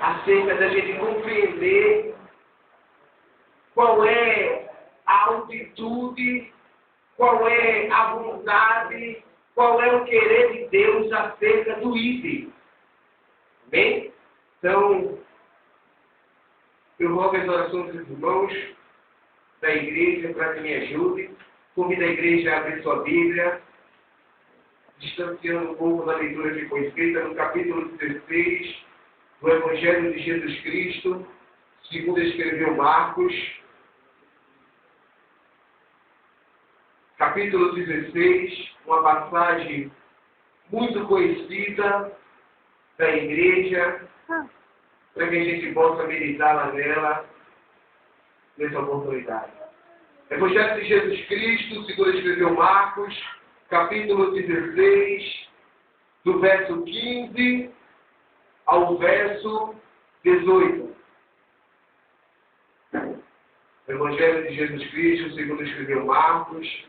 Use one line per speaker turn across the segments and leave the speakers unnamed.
acerca da gente compreender qual é a altitude, qual é a vontade, qual é o querer de Deus acerca do ID. Bem? Então, eu rogo as orações dos irmãos da igreja para que me ajudem. Convido a igreja a abrir sua Bíblia, distanciando um pouco da leitura que foi feita no capítulo 16 do Evangelho de Jesus Cristo, segundo escreveu Marcos. Capítulo 16, uma passagem muito conhecida da igreja, para que a gente possa meditar nela nessa oportunidade. Evangelho de Jesus Cristo, segundo escreveu Marcos, capítulo 16, do verso 15 ao verso 18. Evangelho de Jesus Cristo, segundo escreveu Marcos,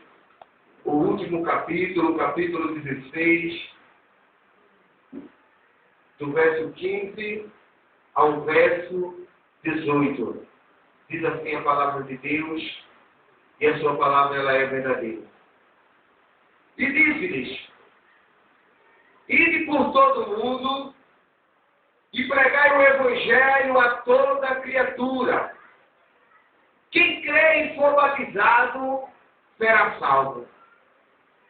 o último capítulo, capítulo 16, do verso 15 ao verso 18. Diz assim a palavra de Deus, e a sua palavra ela é verdadeira. E disse-lhes: ide por todo o mundo e pregai o Evangelho a toda criatura. Quem crê e for batizado será salvo.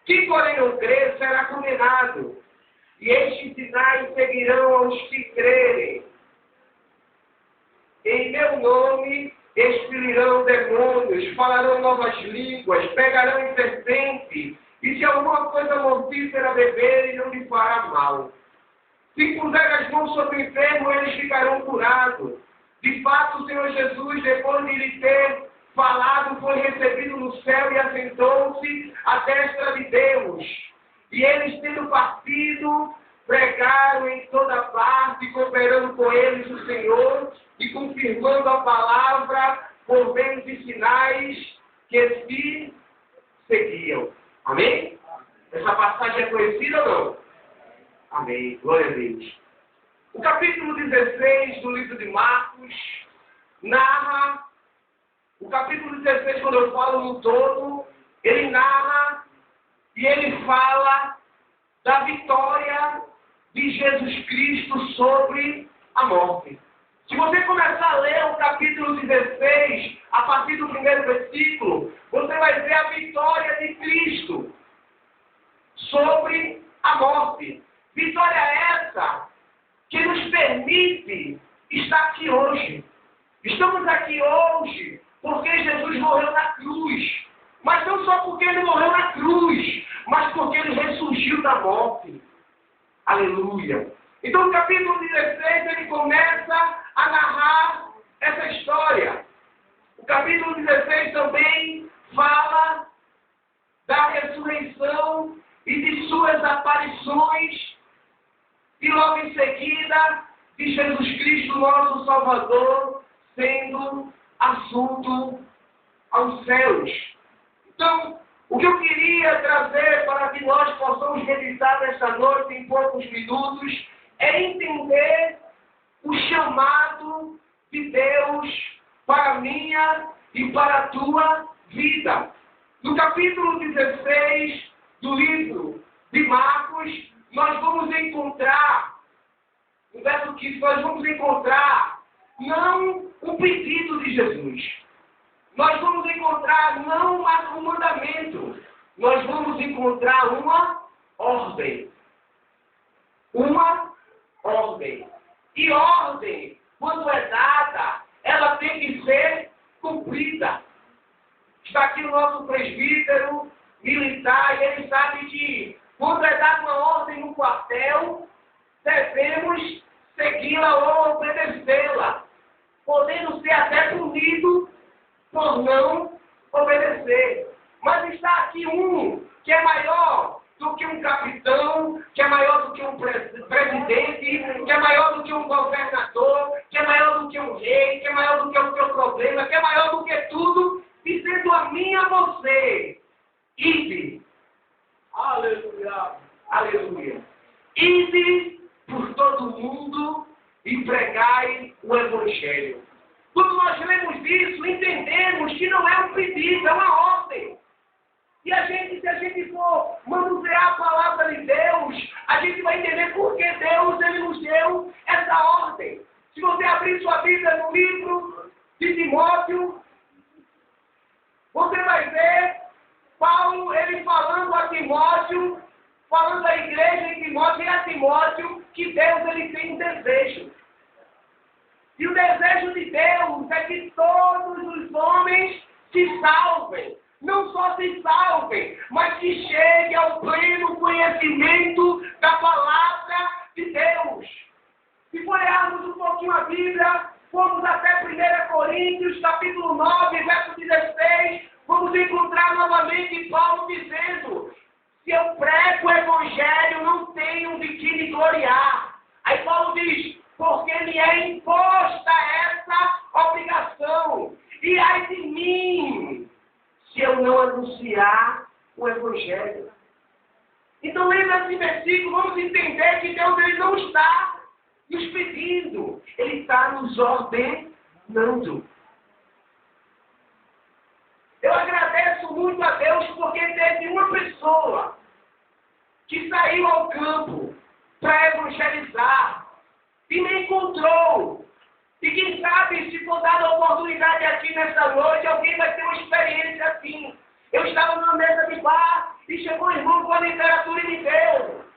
Quem, porém, não crer será condenado. E estes sinais seguirão aos que crerem. Em meu nome expelirão demônios, falarão novas línguas, pegarão em serpente, e se alguma coisa mortífera beberem, não lhe fará mal. Se puser as mãos sobre o enfermo, eles ficarão curados. De fato, o Senhor Jesus, depois de lhe ter falado, foi recebido no céu e assentou-se à destra de Deus. E eles, tendo partido, pregaram em toda parte, cooperando com eles o Senhor e confirmando a palavra por meio de sinais que se seguiam. Amém? Essa passagem é conhecida ou não? Amém. Glória a Deus. O capítulo 16 do livro de Marcos narra, o capítulo 16, quando eu falo no todo, ele narra e ele fala da vitória de Jesus Cristo sobre a morte. Se você começar a ler o capítulo 16, a partir do primeiro versículo, você vai ver a vitória de Cristo sobre a morte. Vitória essa que nos permite estar aqui hoje. Estamos aqui hoje porque Jesus morreu na cruz. Mas não só porque ele morreu na cruz, mas porque ele ressurgiu da morte. Aleluia. Então o capítulo 16, ele começa a narrar essa história. O capítulo 16 também fala da ressurreição e de suas aparições. E logo em seguida, de Jesus Cristo, nosso Salvador, sendo assunto aos céus. Então, o que eu queria trazer para que nós possamos meditar nesta noite em poucos minutos é entender o chamado de Deus para a minha e para a tua vida. No capítulo 16 do livro de Marcos, nós vamos encontrar, no verso 15, nós vamos encontrar não um pedido de Jesus. Nós vamos encontrar não um mandamento. Nós vamos encontrar uma ordem. Uma ordem. E ordem, quando é dada, ela tem que ser cumprida. Está aqui o nosso presbítero militar e ele sabe que quando é dada uma ordem no quartel, devemos segui-la ou obedecê-la, podendo ser até punido por não obedecer. Mas está aqui um que é maior do que um capitão, que é maior do que um presidente, que é maior do que um governador, que é maior do que um rei, que é maior do que o teu problema, que é maior do que tudo, dizendo a mim e a você: ide. Aleluia. Aleluia. Ide por todo o mundo e pregai o Evangelho. Quando nós lemos isso, entendemos que não é um pedido, é uma ordem. E se a gente for manusear a palavra de Deus, a gente vai entender por que Deus ele nos deu essa ordem. Se você abrir sua Bíblia no livro de Timóteo, você vai ver Paulo ele falando a Timóteo, falando à igreja em Timóteo e a Timóteo, que Deus ele tem um desejo. E o desejo de Deus é que todos os homens se salvem. Não só se salvem, mas que cheguem ao pleno conhecimento da palavra de Deus. Se folhearmos um pouquinho a Bíblia, fomos até 1 Coríntios, capítulo 9, verso 16, vamos encontrar novamente Paulo dizendo: se eu prego o Evangelho, não tenho de que me gloriar. Aí Paulo diz: porque me é imposta essa obrigação, e ai de mim, se eu não anunciar o Evangelho. Então, lendo esse versículo, vamos entender que Deus ele não está nos pedindo, Ele está nos ordenando. Eu agradeço muito a Deus porque teve uma pessoa que saiu ao campo para evangelizar e me encontrou. E quem sabe, se for dada a oportunidade aqui nessa noite, alguém vai ter uma experiência assim. Eu estava numa mesa de bar e chegou um irmão com a literatura e me deu.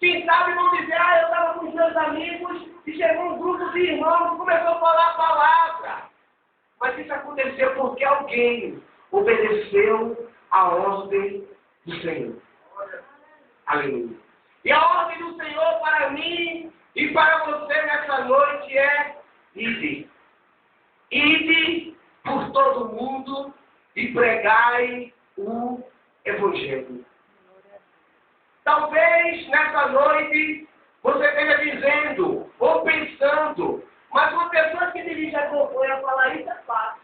Quem sabe vão dizer: eu estava com os meus amigos e chegou um grupo de irmãos e começou a falar a palavra. Mas isso aconteceu porque alguém obedeceu a ordem do Senhor. Aleluia. E a ordem do Senhor para mim e para você nessa noite é: ide. Ide por todo mundo e pregai o Evangelho. Talvez nessa noite você esteja dizendo ou pensando: mas uma pessoa que dirige a campanha falar isso é fácil.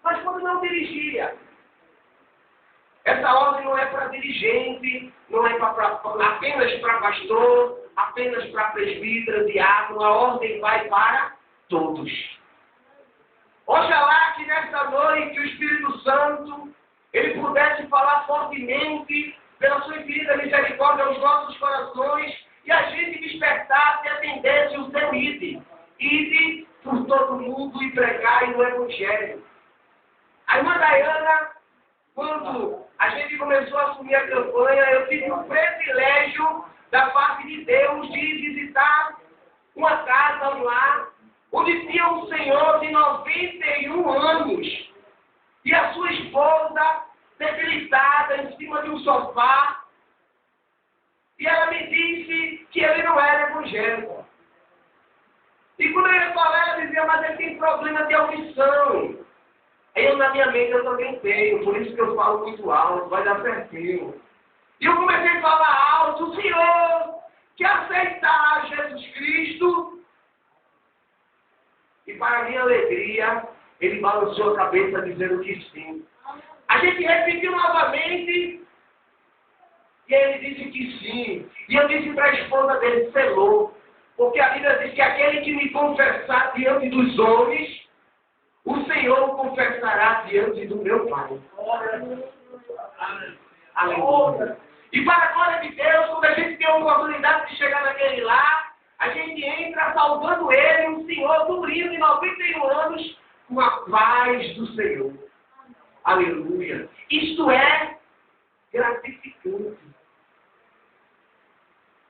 Mas quando não dirigia? Essa ordem não é para dirigente, não é apenas para pastor, apenas para presbítero, diácono. A ordem vai para todos. Oxalá que nessa noite o Espírito Santo ele pudesse falar fortemente pela sua infinita misericórdia aos nossos corações e a gente despertasse e atendesse o seu ide. Ide por todo mundo e pregai o Evangelho. A irmã Dayana, quando a gente começou a assumir a campanha, eu tive o privilégio da parte de Deus de visitar uma casa, um lar, onde tinha um senhor de 91 anos e a sua esposa debilitada em cima de um sofá. E ela me disse que ele não era evangélico. E quando eu ia falar, ela dizia: mas ele tem problema de audição. Eu, na minha mente, eu também tenho, por isso que eu falo muito alto, vai dar certinho. E eu comecei a falar alto: o senhor que aceitar Jesus Cristo. E para minha alegria, ele balançou a cabeça dizendo que sim. A gente repetiu novamente, e ele disse que sim. E eu disse para a esposa dele: selou. Porque a Bíblia diz que aquele que me confessar diante dos homens, o Senhor o confessará diante do meu Pai. Aleluia. E para a glória de Deus, quando a gente tem a oportunidade de chegar naquele lar, a gente entra saudando ele, um senhor durinho de 91 anos, com a paz do Senhor. Aleluia. Isto é gratificante.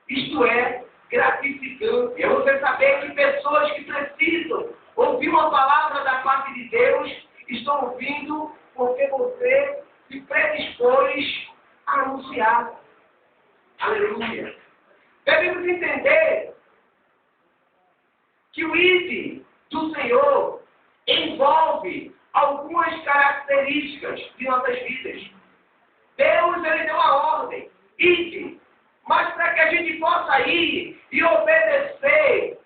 Isto é gratificante. É você saber que pessoas que precisam ouvir uma palavra da parte de Deus estão ouvindo porque você se predispôs a anunciar. Aleluia. Devemos entender que o ide do Senhor envolve algumas características de nossas vidas. Deus, ele deu a ordem: ide. Mas para que a gente possa ir e obedecer,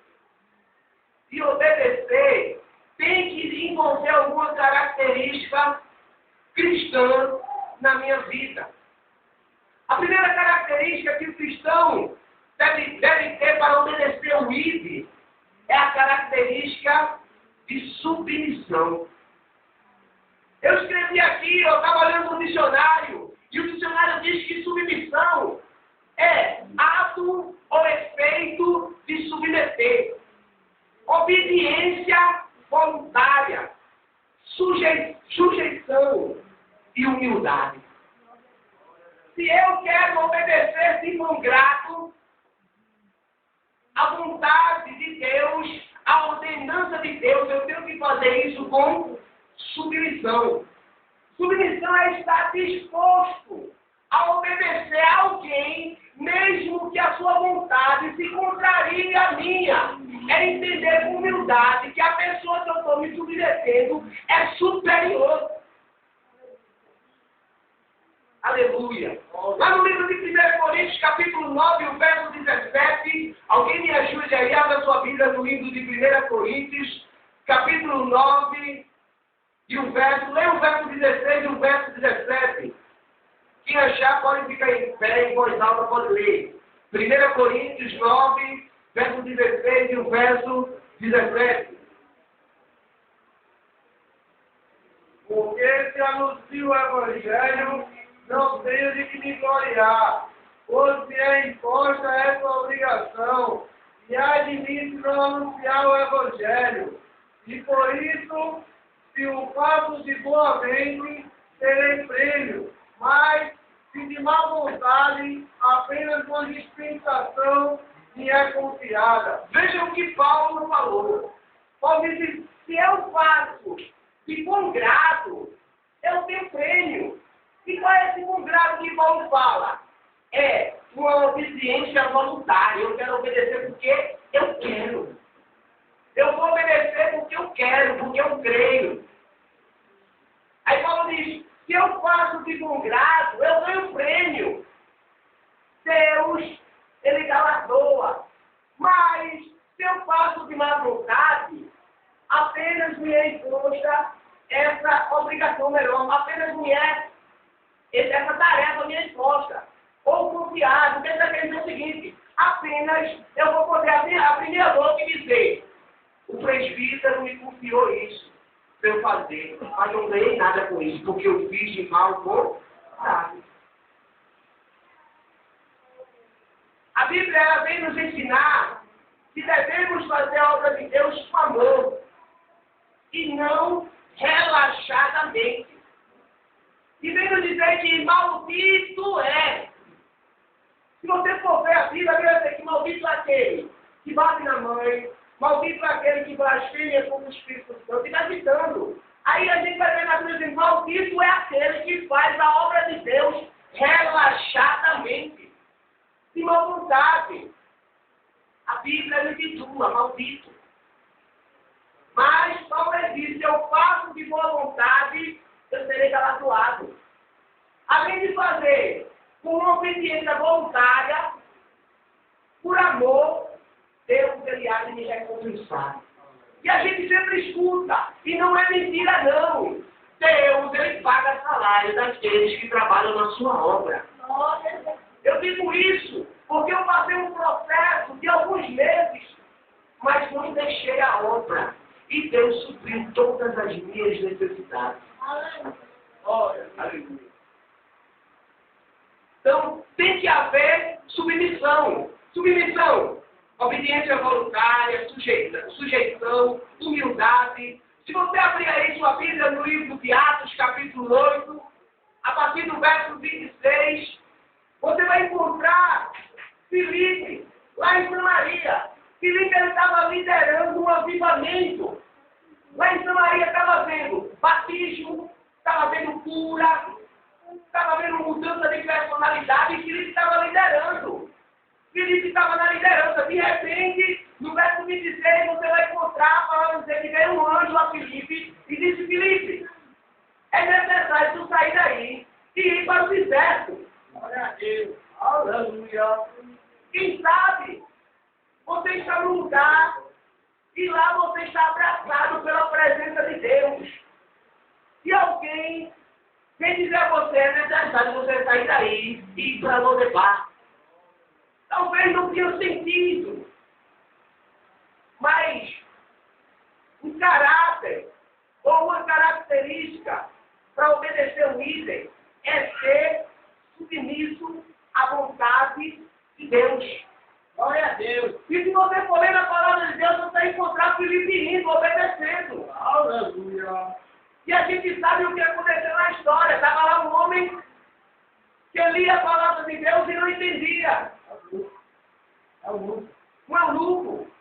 tem que envolver alguma característica cristã na minha vida. A primeira característica que o cristão deve ter para obedecer o ide é a característica característica de submissão. Eu escrevi aqui, eu estava lendo um dicionário, e o dicionário diz que submissão é ato ou efeito de submeter, obediência voluntária, sujeição e humildade. Se eu quero obedecer de bom grado à vontade de Deus, à ordenança de Deus, eu tenho que fazer isso com submissão. Submissão é estar disposto a obedecer a alguém, mesmo que a sua vontade se contrarie à minha. É entender com humildade que a pessoa que eu estou me submetendo é superior. Aleluia. Lá no livro de 1 Coríntios, capítulo 9, o verso 17, alguém me ajude aí, abra sua Bíblia no livro de 1 Coríntios, capítulo 9, e o verso, leia o verso 16 e o verso 17. Quem achar pode ficar em pé, em voz alta, pode ler. 1 Coríntios 9, verso 16 e o verso 17.
Porque se anuncio o Evangelho, não tenho de que me gloriar, pois me é imposta essa obrigação, e há de mim se não anunciar o Evangelho. E por isso, se o faço de boa mente, terei prêmio, mas se de má vontade, apenas uma dispensação me é confiada.
Veja o que Paulo falou. Paulo disse, se eu faço de bom grado, eu tenho prêmio. E qual é esse bom grado que Paulo fala? É uma obediência voluntária. Eu quero obedecer porque eu quero. Eu vou obedecer porque eu quero, porque eu creio. Aí Paulo diz, se eu faço de bom grado, eu ganho prêmio. Deus, ele galardoa. Mas, se eu faço de má vontade, apenas me é imposta essa obrigação melhor, apenas me é essa tarefa me é imposta. Ou confiado, porque ele está querendo dizer o seguinte, apenas eu vou poder abrir a primeira boca e dizer, o presbítero me confiou isso para eu fazer, mas não ganhei nada com isso, porque eu fiz de mal vontade. A Bíblia ela vem nos ensinar que devemos fazer a obra de Deus com amor e não relaxadamente. E vem nos dizer que maldito é. Se você for ver a Bíblia, vai dizer que maldito é aquele que bate na mãe, maldito é aquele que blasfema contra o Espírito Santo, e está citando. Aí a gente vai ver na Bíblia dizendo, maldito é aquele que faz a obra de Deus relaxadamente, de má vontade. A Bíblia me titula, maldito. Mas Paulo diz, se eu faço de boa vontade, eu serei galardoado. Além de fazer com uma obediência voluntária, por amor, Deus ele há de me recompensar. E a gente sempre escuta, e não é mentira não. Deus ele paga salário daqueles que trabalham na sua obra. Eu digo isso porque eu passei um processo de alguns meses, mas não deixei a obra. E Deus supriu todas as minhas necessidades. Aleluia. Então, tem que haver submissão. Submissão, obediência voluntária, sujeição, humildade. Se você abrir aí sua Bíblia no livro de Atos, capítulo 8, a partir do verso 26, você vai encontrar Filipe, lá em Samaria. Filipe estava liderando um avivamento. Lá em Samaria estava vendo batismo, estava vendo cura, estava vendo mudança de personalidade, e Filipe estava liderando. Filipe estava na liderança. De repente, no verso 26, você vai encontrar, falando dizer que veio um anjo a Filipe e disse, Filipe, é necessário tu sair daí e ir para o deserto.
Glória a Deus. Aleluia.
Quem sabe, você está no lugar e lá você está abraçado pela presença de Deus. E alguém vem dizer a você, é necessário você sair daí e ir para Lodebar. Talvez não tenha sentido. Mas caráter, ou uma característica para obedecer um líder, é ser submisso à vontade de Deus.
Glória a Deus.
E se você for ler na palavra de Deus, você vai encontrar Filipe indo, obedecendo.
Aleluia.
E a gente sabe o que aconteceu na história. Estava lá um homem que lia a palavra de Deus e não entendia.
É o mundo.
Um eunuco.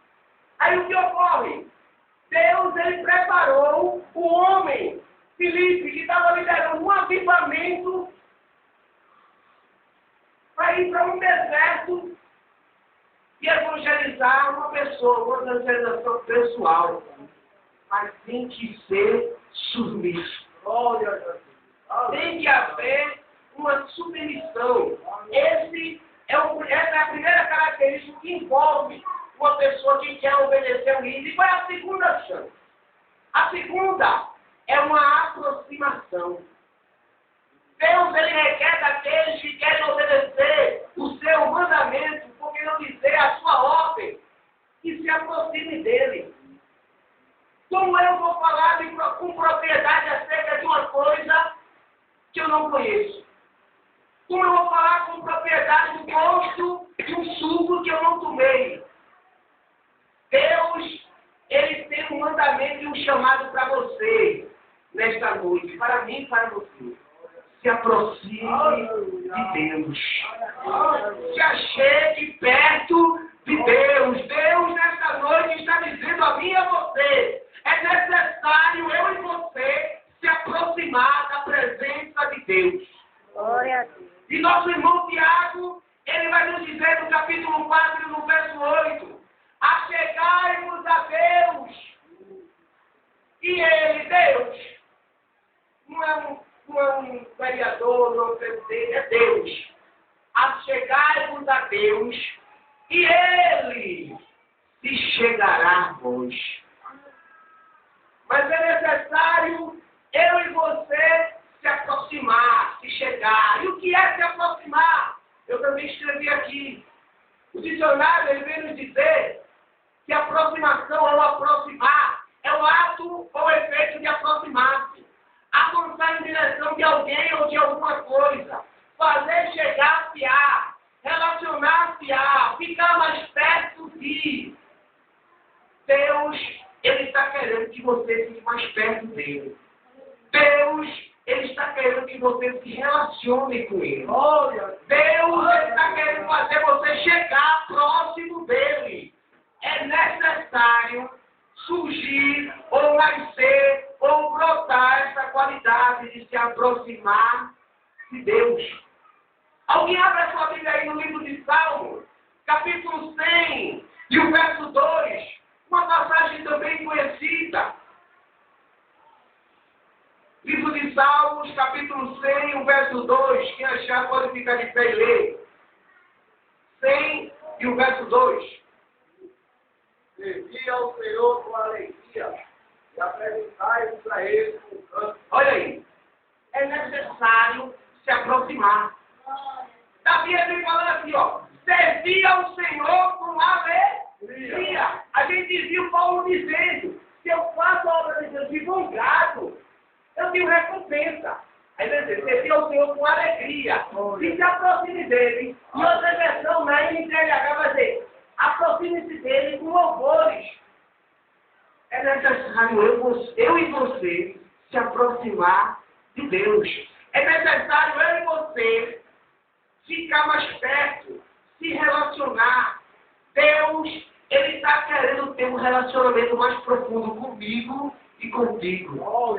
Aí o que ocorre? Deus, ele preparou o homem, Filipe, que estava liderando um avivamento para ir para um deserto e evangelizar uma pessoa, uma evangelização pessoal. Mas tem que ser submisso.
Glória a Deus.
Tem que haver uma submissão. Essa é a primeira característica que envolve uma pessoa que quer obedecer ao líder. E qual é a segunda chance? A segunda é uma aproximação. Deus, ele requer daqueles que querem obedecer o seu mandamento, por que não dizer a sua ordem, que se aproxime dele. Como eu vou falar com propriedade acerca de uma coisa que eu não conheço? Como eu vou falar com propriedade do gosto de um suco que eu não tomei? Deus, ele tem um mandamento e um chamado para você nesta noite, para mim e para você. Se aproxime de Deus. Se achegue perto de Deus. Deus, nesta noite, está dizendo a mim e a você: é necessário eu e você se aproximar da presença de Deus.
Glória a Deus.
E nosso irmão Tiago, ele vai nos dizer no capítulo 4, no verso 8: achegai-vos a Deus. E ele, Deus, não é um vereador, não é um presidente, é Deus. Achegai-vos a Deus, e ele se chegará a vós. Mas é necessário eu e você se aproximar, se chegar. E o que é se aproximar? Eu também escrevi aqui. O dicionário, ele vem nos dizer que aproximação ou aproximar é o ato ou efeito de aproximar-se. Avançar em direção de alguém ou de alguma coisa. Fazer chegar-se a. Relacionar-se a. Ficar mais perto de. Deus, ele está querendo que você fique mais perto dele. Deus, ele está querendo que você se relacione com ele. Deus, ele está querendo fazer você chegar próximo dele. É necessário surgir, ou nascer, ou brotar essa qualidade de se aproximar de Deus. Alguém abre a sua Bíblia aí no livro de Salmos, capítulo 100, e o verso 2, uma passagem também conhecida. Livro de Salmos, capítulo 100, o verso 2. Quem achar pode ficar de pé e ler. 100 e o verso 2.
Servi ao Senhor com alegria e apresentai-vos a Ele com canto.
Olha aí. É necessário se aproximar. Davi vem falando assim, ó. Servir ao Senhor com alegria. A gente viu Paulo dizendo: se eu faço a obra de Deus de bom grado, eu tenho recompensa. Aí vai dizer: servir ao Senhor com alegria. E se aproxime dele. E outra versão, na NTLH, vai dizer: aproxime-se dele com louvores. É necessário eu e você se aproximar de Deus. É necessário eu e você ficar mais perto, se relacionar. Deus, ele está querendo ter um relacionamento mais profundo comigo e contigo.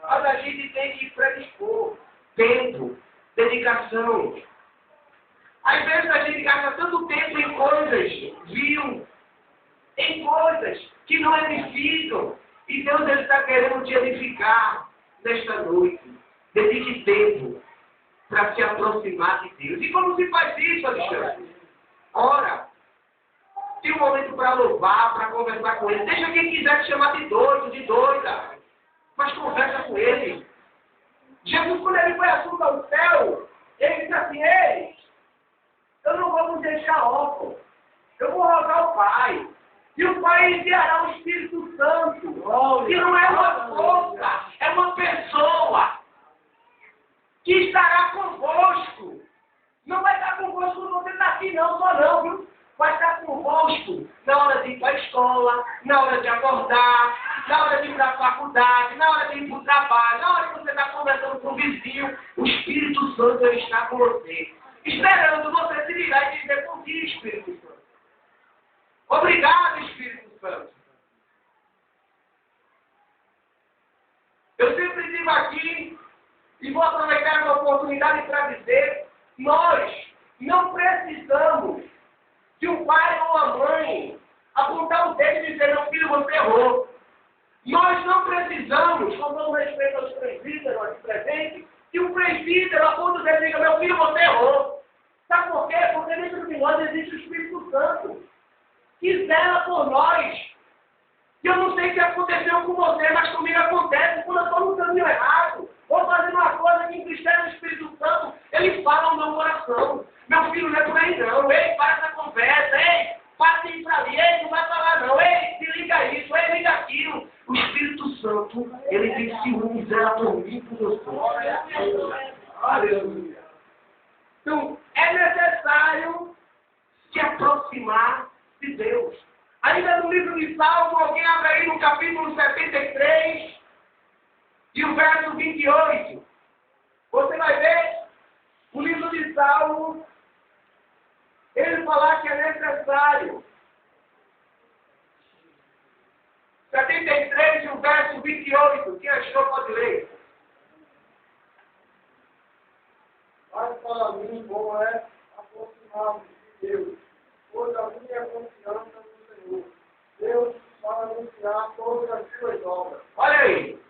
Mas a gente tem que predispor tempo, dedicação. Às vezes a gente gasta tanto tempo em coisas em coisas que não edificam. E Deus, ele está querendo te edificar nesta noite. Dedique tempo para se aproximar de Deus. E como se faz isso, Alexandre? Ora, tem um momento para louvar, para conversar com ele. Deixa quem quiser te chamar de doido, de doida. Mas conversa com ele. Jesus, quando ele foi assunto ao céu, ele disse assim: ei, eu não vou me deixar órfão. Eu vou rogar ao Pai. E o Pai enviará o Espírito Santo, que não é uma força, é uma pessoa, que estará convosco. Não vai estar convosco quando você está aqui, não, só não, viu? Vai estar convosco na hora de ir para a escola, na hora de acordar, na hora de ir para a faculdade, na hora de ir para o trabalho, na hora que você está conversando com o vizinho, o Espírito Santo ele está com você, esperando você se virar e dizer: bom dia, Espírito Santo. Obrigado, Espírito Santo. Eu sempre digo aqui, e vou aproveitar a oportunidade para dizer, nós não precisamos de um pai ou uma mãe apontar o dedo e dizer: meu filho, você errou. Nós não precisamos, com todo respeito aos presbíteros aqui presentes, que um presbítero aponte o dedo e diga: meu filho, você errou. Sabe por quê? Porque dentro de nós existe o Espírito Santo, que zela por nós. E eu não sei o que aconteceu com você, mas comigo acontece quando eu estou no caminho errado, ou fazendo uma coisa que entristece o Espírito Santo, ele fala no meu coração: meu filho, não é por aí não, ei, para essa conversa, ei, para de ir para ali, ei, não vai falar não, ei, se liga isso, ei, liga aquilo. O Espírito Santo, ele tem ciúme, zela por mim, por você. Aleluia. Então, é necessário se aproximar de Deus. Ainda no livro de Salmo, alguém abre aí no capítulo 73 e o verso 28. Você vai ver o livro de Salmo, ele falar que é necessário. 73 e o verso 28. Quem achou pode ler.
Mas para mim, bom é aproximar-me de Deus, pois a minha confiança no Senhor. Deus para anunciar todas as suas obras.
Olha aí.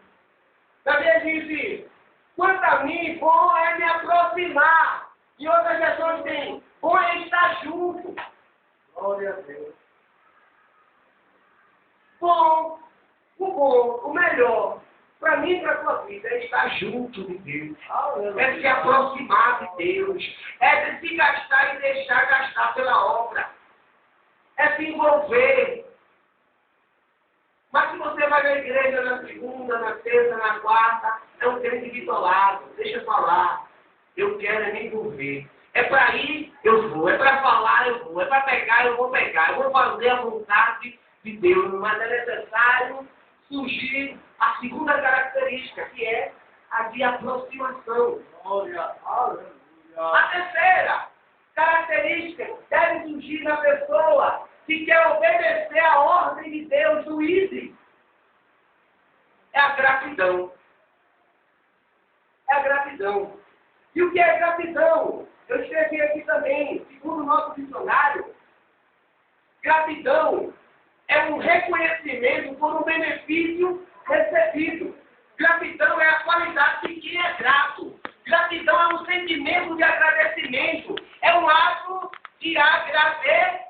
Também diz: quanto a mim, bom é me aproximar. E outras versões tem: bom é estar junto.
Glória a Deus.
Bom, o melhor, para mim e para a sua vida, é estar junto de Deus. É se aproximar de Deus. É de se gastar e deixar gastar pela obra. É se envolver. Mas se você vai na igreja na segunda, na terça, na quarta, é um crente bitolado. Deixa eu falar. Eu quero é me envolver. É para ir, eu vou. É para falar, eu vou. É para pegar, eu vou pegar. Eu vou fazer a vontade de Deus. Mas é necessário surgir a segunda característica, que é a de aproximação. A terceira característica deve surgir na pessoa que quer obedecer a ordem de Deus do ISE. É a gratidão. É a gratidão. E o que é gratidão? Eu escrevi aqui também, segundo o nosso dicionário, gratidão é um reconhecimento por um benefício recebido. Gratidão é a qualidade de quem é grato. Gratidão é um sentimento de agradecimento. É um ato de agradecer.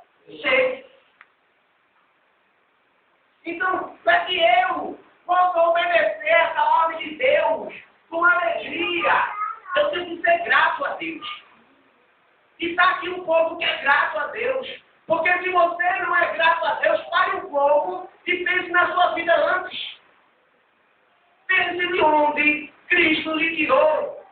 Então, para que eu possa obedecer essa ordem de Deus com alegria, eu tenho que ser grato a Deus. E está aqui um povo que é grato a Deus. Porque se você não é grato a Deus, pare um pouco e pense na sua vida antes. Pense de onde Cristo lhe tirou.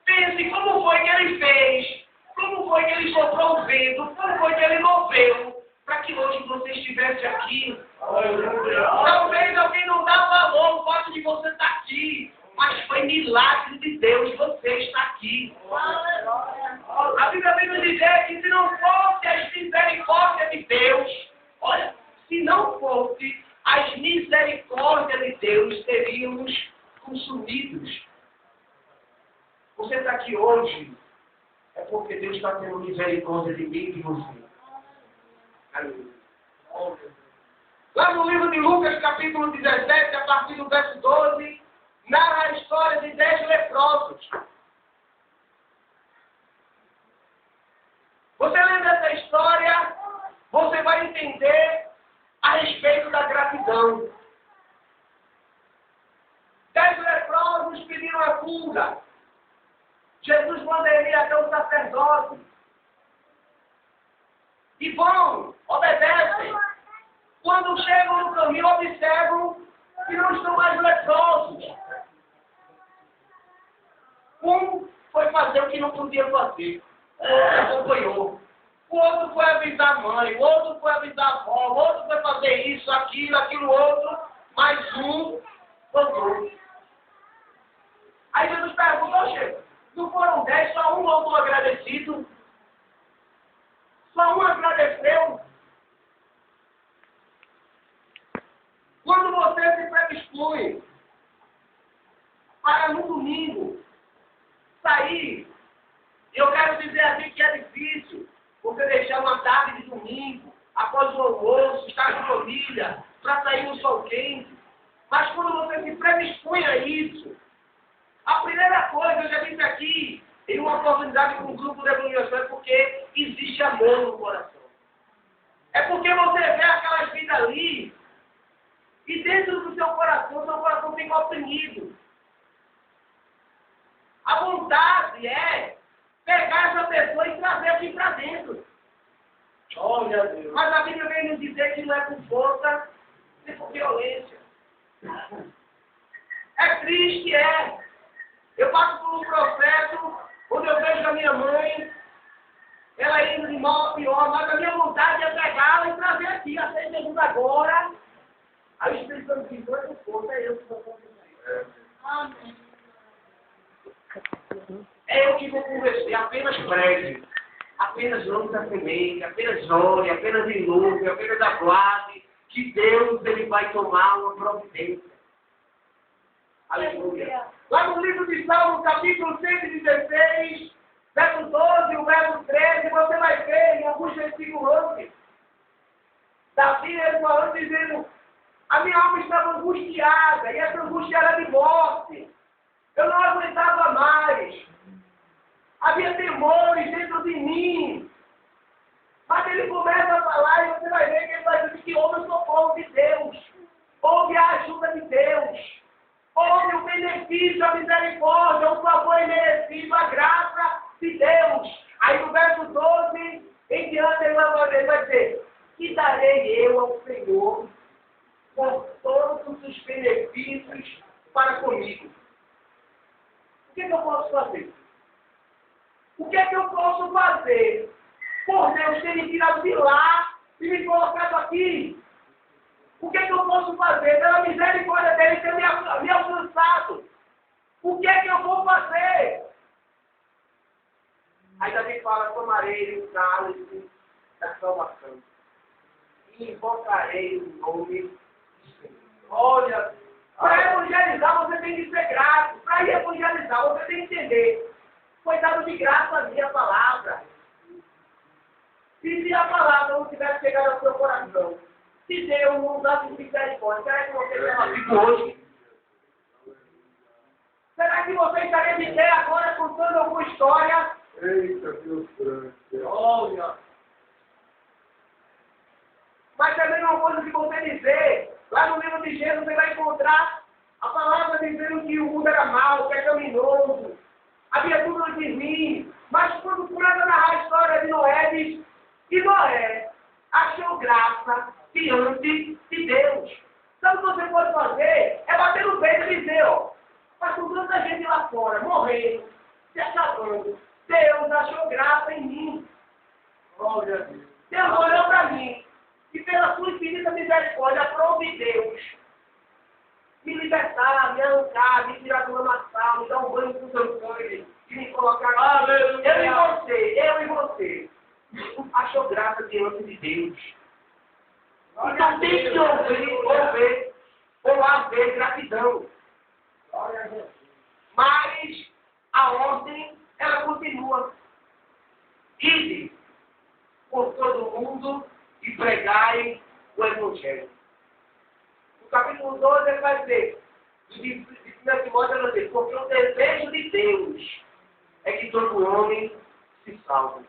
Pense como foi que Ele fez, como foi que Ele soprou o vento, como foi que Ele moveu, para que hoje você estivesse aqui. Talvez alguém não dá valor ao fato de você estar aqui, mas foi milagre de Deus você estar aqui. A Bíblia vem nos dizer que se não fosse as misericórdias de Deus, olha, se não fosse as misericórdias de Deus, teríamos consumidos. Você está aqui hoje, é porque Deus está tendo misericórdia de mim e de você. Aleluia. Lá no livro de Lucas, capítulo 17, a partir do verso 12, narra a história de 10 leprosos. Você lendo essa história, você vai entender a respeito da gratidão. 10 leprosos pediram a cura. Jesus manda ele até o sacerdote. E vão, obedecem. que não estão mais leprosos. Um foi fazer o que não podia fazer. O outro acompanhou. O outro foi avisar a mãe, o outro foi avisar a avó, o outro foi fazer isso, aquilo, outro, mas um voltou. Aí Jesus perguntou, oxe, não foram 10, só um voltou agradecido? Só um agradeceu? Quando você se predispõe para no domingo sair, eu quero dizer aqui que é difícil você deixar uma tarde de domingo, após o almoço, estar com a família, para sair no sol quente. Mas quando você se predispõe a isso, a primeira coisa, eu já disse aqui, em uma oportunidade com um grupo de evangelização, é porque existe amor no coração. É porque você vê aquelas vidas ali, e dentro do seu coração fica oprimido. A vontade é pegar essa pessoa e trazer aqui para dentro.
Olha Deus.
Mas a Bíblia vem nos dizer que não é por força, nem por violência. É triste, é. Eu passo por um processo onde eu vejo a minha mãe, ela indo de mal a pior, mas a minha vontade é pegá-la e trazer aqui, a 6 segundos agora. Aí o Espírito Santo diz, não é por força, é eu que vou conversar. Amém. É eu que vou conversar, apenas pregue, apenas lance a semente, apenas ore, apenas ilume, apenas aguarde, que Deus ele vai tomar uma providência. Aleluia. Lá no livro de Salmos, capítulo 116, verso 12 e o verso 13, você vai ver em alguns versículos antes, Davi ele falando, dizendo, a minha alma estava angustiada, e essa angústia era de morte. Eu não aguentava mais. Havia temores dentro de mim. Mas ele começa a falar e você vai ver que ele vai dizer que houve o socorro de Deus. Houve a ajuda de Deus. Houve o benefício, a misericórdia, o favor imerecido, a graça de Deus. Aí no verso 12, em diante ele vai dizer, que darei eu ao Senhor por todos os benefícios para comigo. O que eu posso fazer? O que eu posso fazer por Deus ter me tirado de lá e me colocado aqui? O que eu posso fazer pela misericórdia dele ter me alcançado? O que eu vou fazer? Aí Davi fala, tomarei o cálice da salvação e invocarei o nome do Senhor. Olha, para evangelizar você tem que ser grato. Para evangelizar você tem que entender. Foi dado de graça a minha palavra. E se a palavra não tivesse chegado ao seu coração, se Deus não usasse misericórdia, será que você estava vivo hoje? Será que você estaria de pé agora contando alguma história?
Eita, Deus grande.
Olha. Mas também uma coisa que você dizer, lá no livro de Gênesis você vai encontrar a palavra dizendo que o mundo era mau, pecaminoso, havia tudo de mim. Mas quando começa a narrar a história de Noé, diz que Noé achou graça diante de Deus. Então o que você pode fazer é bater no peito e dizer, ó, mas com tanta gente lá fora, morrendo, se acabando, Deus achou graça em mim.
Olha Deus.
Deus olhou para mim e pela sua infinita misericórdia aprove Deus me libertar, me arrancar, me tirar do lamaçal, me dar um banho com seu sangue e me colocar eu e você achou graça diante de Deus. Então tem que haver gratidão. Mas a ordem, ela continua. Ide por todo mundo e pregai o Evangelho. No capítulo 12 ele vai dizer, de 1 Timóteo ele vai dizer, porque o desejo de Deus é que todo homem se salve.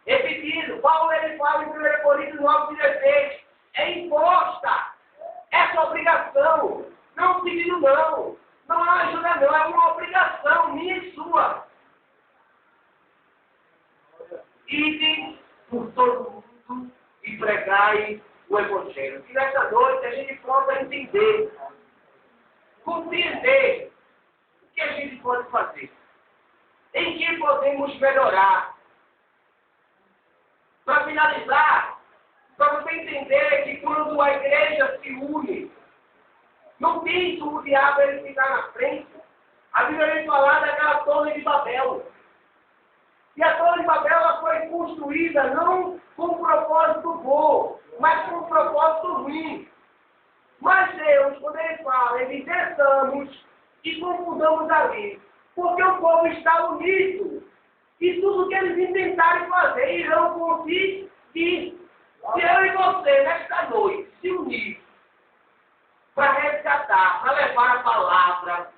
Repetindo, Paulo ele fala em 1 Coríntios 9:16, é imposta essa obrigação, não pedindo não é uma ajuda não, é uma obrigação minha e sua. Idem por todo mundo e pregai o Evangelho. Que nessa noite a gente possa entender, compreender o que a gente pode fazer, em que podemos melhorar. Para finalizar, para você entender que quando a igreja se une, não tem o diabo ele ficar na frente. A Bíblia vem falar daquela torre de Babel. E a torre de Babel ela foi construída não com um propósito bom, mas com um propósito ruim. Mas Deus, quando Ele fala, Ele desçamos e confundamos ali. Porque o povo está unido. E tudo que eles intentarem fazer irão conseguir. Se eu e você, nesta noite, se unir para resgatar, para levar a palavra,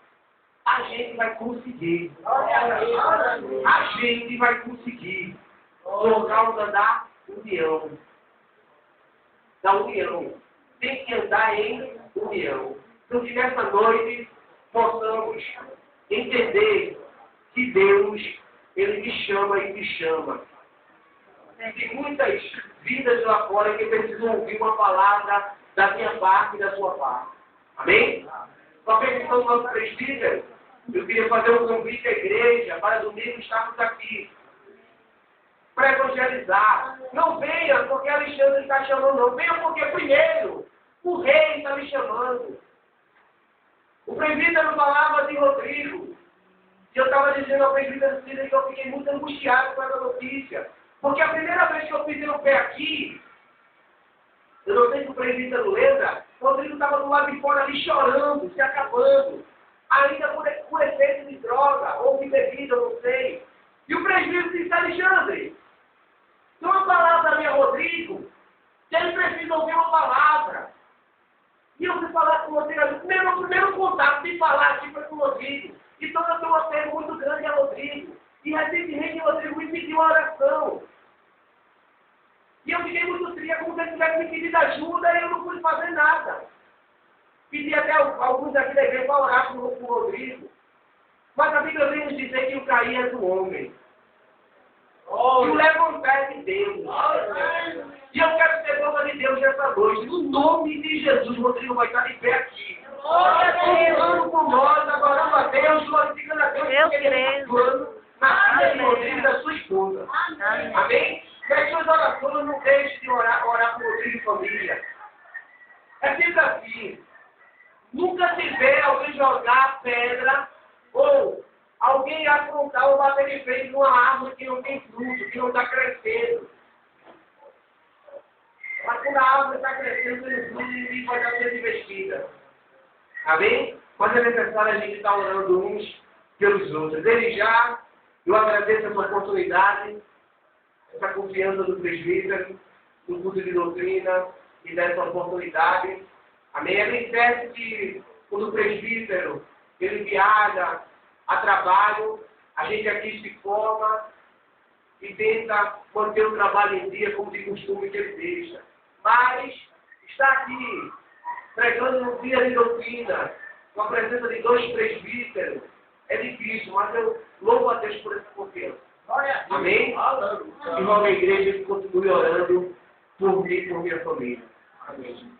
a gente vai conseguir. A gente vai conseguir. Por causa da união. Da união. Tem que andar em união. Então que nessa noite possamos entender que Deus, Ele me chama e me chama. Tem muitas vidas lá fora que precisam ouvir uma palavra da minha parte e da sua parte. Amém? Com a permissão do nosso presbítero, eu queria fazer um convite à igreja para domingo estarmos aqui. Para evangelizar. Não venha porque Alexandre está chamando, não. Venha porque primeiro o rei está me chamando. O presbítero falava de Rodrigo. E eu estava dizendo ao presbítero que eu fiquei muito angustiado com essa notícia. Porque a primeira vez que eu pisei o pé aqui, eu não sei se o presbítero lembra, o Rodrigo estava do lado de fora ali chorando, se acabando. Ainda por efeito de droga ou de bebida, eu não sei. E o presbítero disse: Alexandre, tem uma palavra minha, Rodrigo, que ele precisa ouvir uma palavra. E eu fui falar com o Rodrigo, o primeiro contato de falar aqui foi com o Rodrigo. Então eu tenho um apego muito grande a Rodrigo. E recentemente o Rodrigo me pediu uma oração. E eu fiquei muito triste, como se ele tivesse me pedido ajuda e eu não pude fazer nada. Pedi até alguns aqui da igreja para orar com o Rodrigo. Mas a Bíblia vem nos dizer que o cair é do homem. E o levantar é de Deus. E eu quero ser boca de Deus nessa noite. No nome de Jesus, o Rodrigo vai estar de pé aqui. Orando por nós, adorando a Deus, glorificando a Deus, porque Ele está atuando na vida de Rodrigo e da sua esposa. Amém? Que as suas orações não deixem de orar por Rodrigo e família. É sempre assim. Nunca se vê alguém jogar pedra ou alguém afrontar ou bater de frente numa árvore que não tem fruto, que não está crescendo. Mas quando a árvore está crescendo, tem fruto, ninguém pode ser investida. Amém? Mas é necessário a gente estar orando uns pelos outros. Desde já, eu agradeço essa oportunidade, essa confiança do presbítero, do culto de doutrina e dessa oportunidade. Amém? É bem certo que quando o presbítero ele viaja a trabalho, a gente aqui se forma e tenta manter o trabalho em dia como de costume que ele deixa. Mas está aqui pregando no dia de doutrina, com a presença de 2 presbíteros, é difícil, mas eu louvo a Deus por essa confiança. Amém? E rogo a igreja que continue orando por mim e por minha família. Amém.